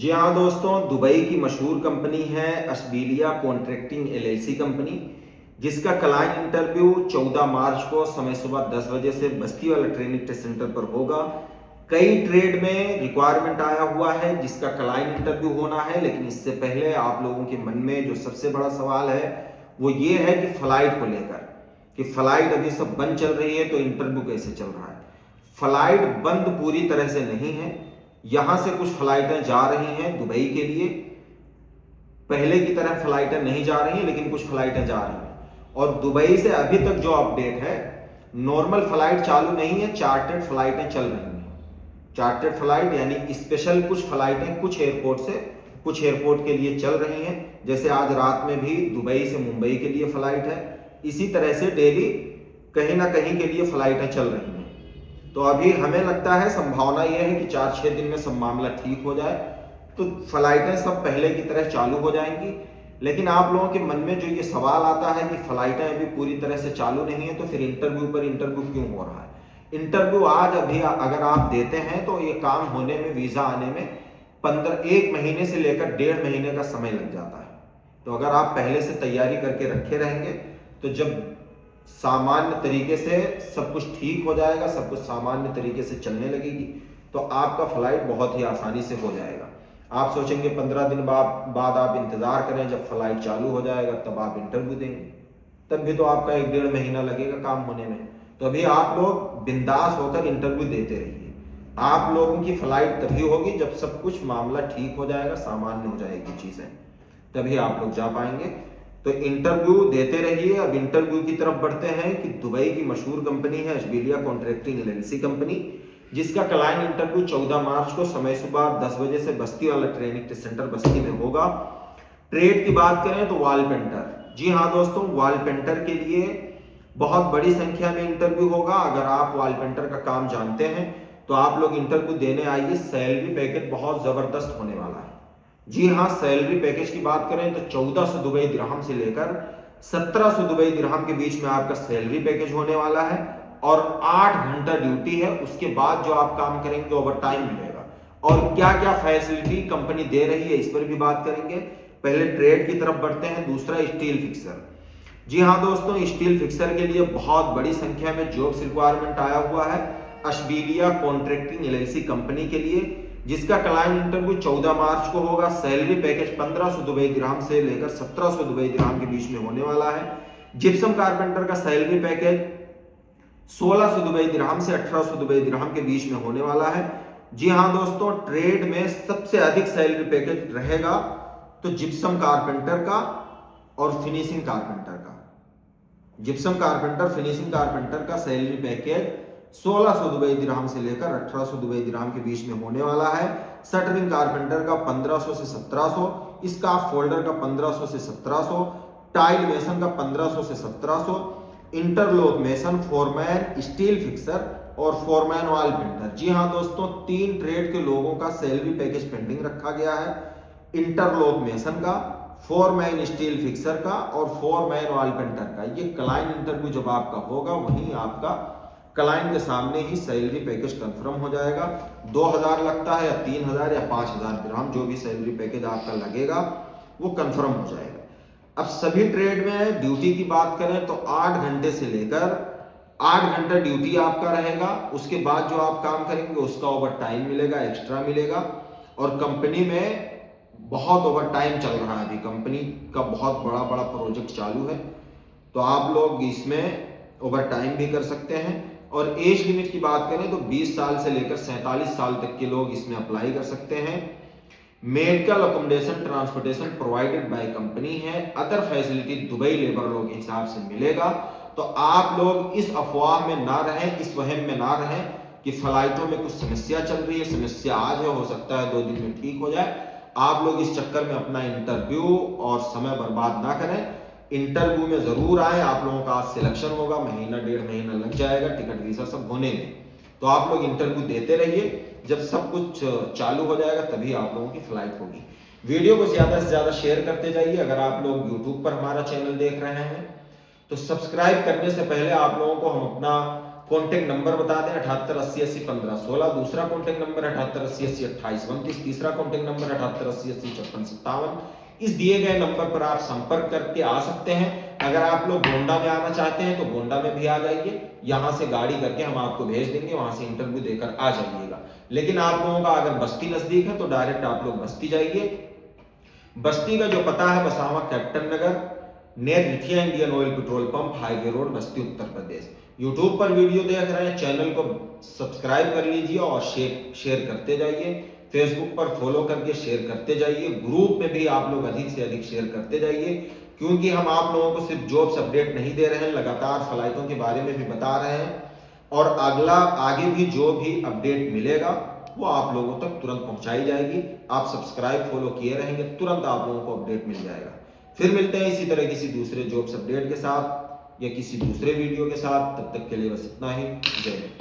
जी हाँ दोस्तों, दुबई की मशहूर कंपनी है अशबीलिया कॉन्ट्रैक्टिंग एलएलसी कंपनी, जिसका क्लाइंट इंटरव्यू 14 मार्च को समय सुबह 10 बजे से बस्ती वाला ट्रेनिंग टेस्ट सेंटर पर होगा। कई ट्रेड में रिक्वायरमेंट आया हुआ है जिसका क्लाइंट इंटरव्यू होना है, लेकिन इससे पहले आप लोगों के मन में जो सबसे बड़ा सवाल है वो ये है कि फ्लाइट को लेकर कि फ्लाइट अभी सब बंद चल रही है तो इंटरव्यू कैसे चल रहा है। फ्लाइट बंद पूरी तरह से नहीं है, यहां से कुछ फ्लाइटें जा रही हैं दुबई के लिए। पहले की तरह फ्लाइटें नहीं जा रही हैं, लेकिन कुछ फ्लाइटें जा रही हैं। और दुबई से अभी तक जो अपडेट है, नॉर्मल फ्लाइट चालू नहीं है, चार्टर्ड फ्लाइटें चल रही हैं। चार्टर्ड फ्लाइट यानी स्पेशल कुछ फ्लाइटें कुछ एयरपोर्ट से कुछ एयरपोर्ट के लिए चल रही हैं। जैसे आज रात में भी दुबई से मुंबई के लिए फ्लाइट है, इसी तरह से डेली कहीं ना कहीं के लिए फ्लाइटें चल रही हैं। तो अभी हमें लगता है संभावना यह है कि 4-6 दिन में सब मामला ठीक हो जाए तो फ्लाइटें सब पहले की तरह चालू हो जाएंगी। लेकिन आप लोगों के मन में जो ये सवाल आता है कि फ्लाइटें अभी पूरी तरह से चालू नहीं है तो फिर इंटरव्यू पर इंटरव्यू क्यों हो रहा है। इंटरव्यू आज अभी अगर आप देते हैं तो ये काम होने में, वीज़ा आने में 1 महीने से लेकर 1.5 महीने का समय लग जाता है। तो अगर आप पहले से तैयारी करके रखे रहेंगे तो जब सामान्य तरीके से सब कुछ ठीक हो जाएगा, सब कुछ सामान्य तरीके से चलने लगेगी, तो आपका फ्लाइट बहुत ही आसानी से हो जाएगा। आप सोचेंगे 15 दिन बाद आप इंतज़ार करें, जब फ्लाइट चालू हो जाएगा तब आप इंटरव्यू देंगे, तब भी तो आपका 1-1.5 महीना लगेगा काम होने में। तो अभी आप लोग बिंदास होकर इंटरव्यू देते रहिए। आप लोगों की फ्लाइट तभी होगी जब सब कुछ मामला ठीक हो जाएगा, सामान्य हो जाएगी चीज़ें, तभी आप लोग जा पाएंगे। तो इंटरव्यू देते रहिए। अब इंटरव्यू की तरफ बढ़ते हैं कि दुबई की मशहूर कंपनी है अशबीलिया कॉन्ट्रैक्टिंग एलएलसी कंपनी, जिसका क्लाइंट इंटरव्यू 14 मार्च को समय सुबह 10 बजे से बस्ती वाला ट्रेनिंग टेस्ट सेंटर बस्ती में होगा। ट्रेड की बात करें तो वॉल पेंटर, जी हाँ दोस्तों, वॉल पेंटर के लिए बहुत बड़ी संख्या में इंटरव्यू होगा। अगर आप वॉल पेंटर का काम जानते हैं तो आप लोग इंटरव्यू देने आइए। सैलरी पैकेज बहुत जबरदस्त होने वाला है। जी हाँ, सैलरी पैकेज की बात करें तो 1400 दुबई दिरहम से लेकर 1700 दुबई दिरहम के बीच में आपका सैलरी पैकेज होने वाला है। और 8 घंटा ड्यूटी है, उसके बाद जो आप काम करेंगे ओवर टाइम मिलेगा। और क्या क्या फैसिलिटी कंपनी दे रही है इस पर भी बात करेंगे। पहले ट्रेड की तरफ बढ़ते हैं। दूसरा स्टील फिक्सर, जी हाँ दोस्तों, स्टील फिक्सर के लिए बहुत बड़ी संख्या में जॉब्स रिक्वायरमेंट आया हुआ है अशबीलिया कॉन्ट्रैक्टिंग एलएलसी कंपनी के लिए, जिसका क्लाइंट इंटरव्यू 14 मार्च को होगा। सैलरी पैकेज 1500 दुबई दिरहम से लेकर 1700 दुबई दिरहम के बीच में होने वाला है। जिप्सम कारपेंटर का सैलरी पैकेज 1600 दुबई दिरहम से 1800 दुबई दिरहम के बीच में होने वाला है। जी हाँ दोस्तों, ट्रेड में सबसे अधिक सैलरी पैकेज रहेगा तो जिप्सम कारपेंटर का और फिनिशिंग कारपेंटर का। जिप्सम कारपेंटर, फिनिशिंग कारपेंटर का सैलरी पैकेज 1600 दुबई दिरहम से लेकर 1800 दुबई दिरहम के बीच में होने वाला है। शटरिंग कारपेंटर का 1500 से 1700, स्काफ फोल्डर का 1500 से 1700, टाइल मेसन का 1500 से 1700, interlock mason, foreman steel fixer और फोरमैन वॉल पेंटर। जी हाँ दोस्तों, 3 ट्रेड के लोगों का सैलरी पैकेज पेंडिंग रखा गया है। इंटरलॉक मेसन का, फोरमैन स्टील फिक्सर का और फोरमैन वॉल पेंटर का। ये क्लाइंट इंटरव्यू जब आपका होगा वहीं आपका क्लाइंट के सामने ही सैलरी पैकेज कंफर्म हो जाएगा। 2000 लगता है या 3000 या 5000 दिरहम, जो भी सैलरी पैकेज आपका लगेगा वो कंफर्म हो जाएगा। अब सभी ट्रेड में ड्यूटी की बात करें तो 8 घंटे से लेकर 8 घंटा ड्यूटी आपका रहेगा। उसके बाद जो आप काम करेंगे उसका ओवर टाइम मिलेगा, एक्स्ट्रा मिलेगा। और कंपनी में बहुत ओवर टाइम चल रहा है, अभी कंपनी का बहुत बड़ा बड़ा प्रोजेक्ट चालू है, तो आप लोग इसमें ओवर टाइम भी कर सकते हैं। और एज लिमिट की बात करें तो 20 साल से लेकर 47 साल तक के लोग इसमें अप्लाई कर सकते हैं। Medical accommodation transportation provided by company है। Other facility Dubai labour law के हिसाब से मिलेगा। तो आप लोग इस अफवाह में ना रहें, इस वहम में ना रहें कि फ्लाइटों में कुछ समस्या चल रही है। समस्या आज है, हो सकता है 2 दिन में ठीक हो जाए। आप लोग इस चक्कर में अपना इंटरव्यू और समय बर्बाद ना करें। इंटरव्यू में जरूर आए। आप लोगों का आज सिलेक्शन होगा, महीना 1.5 महीना लग जाएगा टिकट वीजा सब होने में। तो आप लोग इंटरव्यू देते रहिए। जब सब कुछ चालू हो जाएगा तभी आप लोगों की फ्लाइट होगी। वीडियो को ज्यादा से ज्यादा शेयर करते जाइए। अगर आप लोग यूट्यूब पर हमारा चैनल देख रहे हैं तो सब्सक्राइब करने से पहले आप लोगों को हम अपना कॉन्टैक्ट नंबर बता दें 7880801516, दूसरा कॉन्टैक्ट नंबर 7880802829, तीसरा कॉन्टैक्ट नंबर 7880805657। इस दिए गए नंबर पर आप संपर्क करके आ सकते हैं। अगर आप लोग गोंडा में आना चाहते हैं तो गोंडा में भी आ जाइए, यहां से गाड़ी करके हम आपको भेज देंगे, वहां से इंटरव्यू देकर आ जाइएगा। लेकिन आप लोगों का अगर बस्ती नजदीक है तो डायरेक्ट आप लोग बस्ती जाइए। बस्ती का जो पता है बसावा कैप्टन नगर, नियर लिथिया Indian oil petrol pump, highway road, Basti, Uttar प्रदेश। यूट्यूब पर वीडियो देख रहे हैं, चैनल को सब्सक्राइब कर लीजिए और शेयर करते जाइए। फेसबुक पर फॉलो करके शेयर करते जाइए। ग्रुप में भी आप लोग अधिक से अधिक शेयर करते जाइए, क्योंकि हम आप लोगों को सिर्फ जॉब्स अपडेट नहीं दे रहे हैं, लगातार फ्लाइटों के बारे में भी बता रहे हैं। और अगला आगे भी जो भी अपडेट मिलेगा वो आप लोगों तक तुरंत पहुंचाई जाएगी। आप सब्सक्राइब फॉलो किए रहेंगे, तुरंत आप लोगों को अपडेट मिल जाएगा। फिर मिलते हैं इसी तरह किसी दूसरे जॉब्स अपडेट के साथ या किसी दूसरे वीडियो के साथ। तब तक के लिए बस इतना ही। जय हिंद।